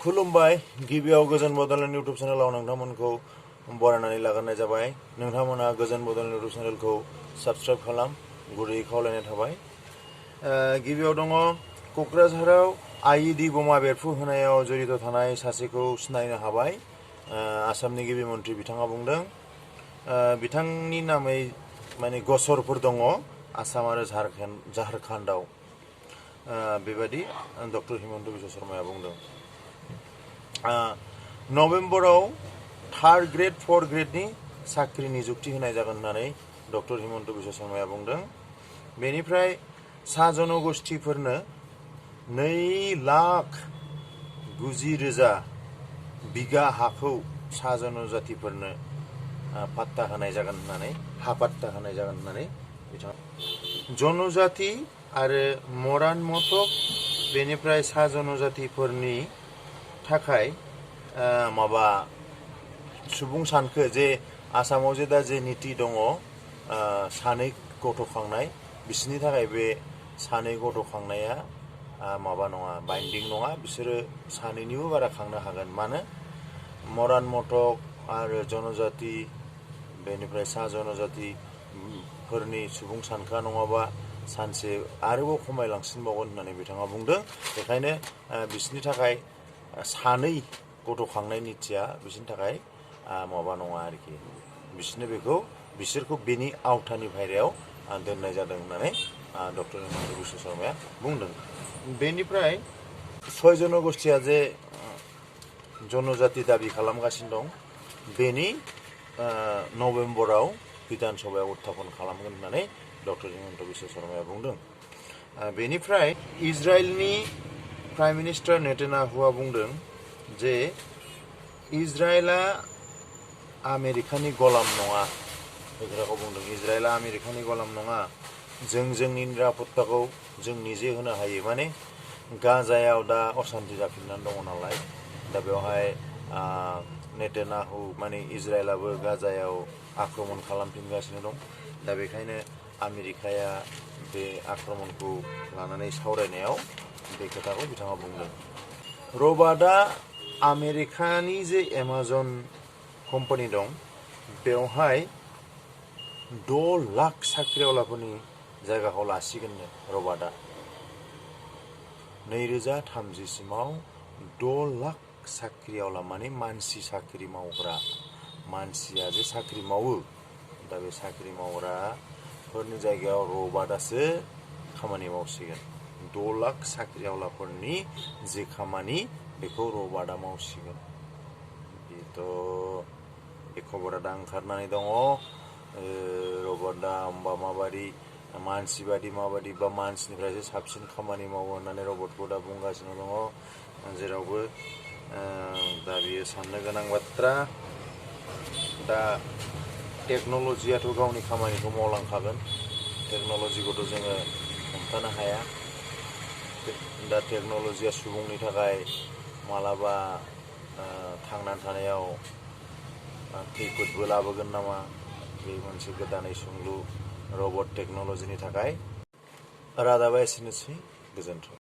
खुलुमबाय गिबियाव गोजोन बड'लेण्ड इउटुब चेनेलाव नोंथांमोनखौ बरायनानै लाग्रोनाय जाबाय। नोंथांमोना गोजोन बड'लेण्ड इउटुब चेनेलखौ साबस्क्राइब खालाम, गुरैयै खावलायनाय थाबाय। गिबियाव दङ क'क्राझाराव आइइडि बमा बेरफ्रु होनायाव जड़ित थानाय सासेखौ सिनायनो हाबाय। आसामनि गिबि मन्थ्रि बिथाङा बुंदों। बिथांनि नामै माने गसरफोर दङ आसाम आरो झारखन्डआव। बेबादि डक्टर हिमन्त बिश्व शर्माया बुंदों। नभेम्बराव 3rd ग्रेड 4th ग्रेडनि साख्रि निजुक्ति होनाय जागोन होननानै डक्टर हिमन्त बिश्व शर्माया बुंदों। बेनिफ्राय सा जनगोष्ठीफोरनो 2,90,000 बिगा हाखौ सा जनजातिफोरनो पाट्टा होनाय जागोन होननानै बिथाङा जनजाति आरो मरान मटक बेनिफ्राय सा जनजातिफोरनि थाखाय सुबुं सानखो जे आसामाव जे दा जे नीति दङ सानै गथ' खांनाय, बिसोरनि थाखाय बे सानै गथ' खांनाया नङा, बाइन्डिं नङा। बिसोरो सानैनिबो बारा खांनो हागोन। मानो मरान मटक आरो जनजाति बेनिफ्राय सा जनजातिफोरनि सुबुं सानखोआ नङाबा सानसे आरोबाव खमायलांसिनबावगोन होननानै बिथाङा बुंदों। बेखायनो बिसोरनि थाखाय सानै गथ' खांनाय नीतिया बिसोरनि थाखाय नङा आरोखि। बिसोरखौ बेनि आवथानि बाहेरायाव दोननाय जादों होननानै डक्टर हिमन्त बिश्व शर्माया बुंदों। बेनिफ्राय 6 जनगोष्ठीया जे जनजाति दाबि खालामगासिनो दं, बेनि नभेम्बराव बिधान सभायाव उत्थापन खालामगोन होननानै डक्टर हिमन्त बिश्व शर्माया बुंदों। बेनिफ्राय इजराइलनि प्राइम मिनिस्टार नेतान्याहुआ बुंदों जे इजराइला आमेरिकानि गलाम नङा। बे खोथाखौ बुंदों। इजराइला आमेरिकानि गलाम नङा। जों जोंनि निरापत्ताखौ जों निजे होनो हायो। माने गाजायाव दा असान्ति जाफिननानै दङ नालाय, दा बेवहाय नेतान्याहु माने इजराइलाबो गाजायाव आक्रमण खालामफिनगासिनो दं। दा बेखायनो आमेरिकाया बे आक्रमणखौ लानानै सावरायनायाव बे खोथाखौ बिथाङा बुंदों। रबार्टआ आमेरिकानि जे एमाजन कम्पानि दं, बेवहाय 6 लाख साख्रिआवलाफोरनि जायगाखौ लासिगोननो रबार्टआ। 2030 सिमाव 6 लाख साख्रिआवला माने मानसि साख्रि मावग्रा, मानसिया जे साख्रि मावो, दा बे साख्रि मावग्राफोरनि जायगायाव रबार्टआसो खामानि मावसिगोन। 6 लाख साख्रिआवलाफोरनि जे खामानि बेखौ रबार्टआ मावसिगोन। बे खबरा दा ओंखारनानै दङ। रबार्टआ होमबा माबादि मानसि बादि माबादि बा मानसिनिफ्रायसो साबसिन खामानि मावो होननानै रबार्टखौ दा बुंगासिनो दङ जेरावबो। दा बियो साननो गोनां बाथ्रा। दा टेक्न'लजियाथ' गावनि खामानिखौ मावलांखागोन। टेक्न'लजिखौथ' जोङो हमथानो हाया। दा टेक्न'लजिया सुबुंनि थाखाय मालाबा थांनानै थानायाव खैफोदबो लाबोगोन नामा, बे मोनसे गोदानै सोंलु रबट टेक्न'लजिनि थाखाय। रादाबा एसेनोसै। गोजोन्थों।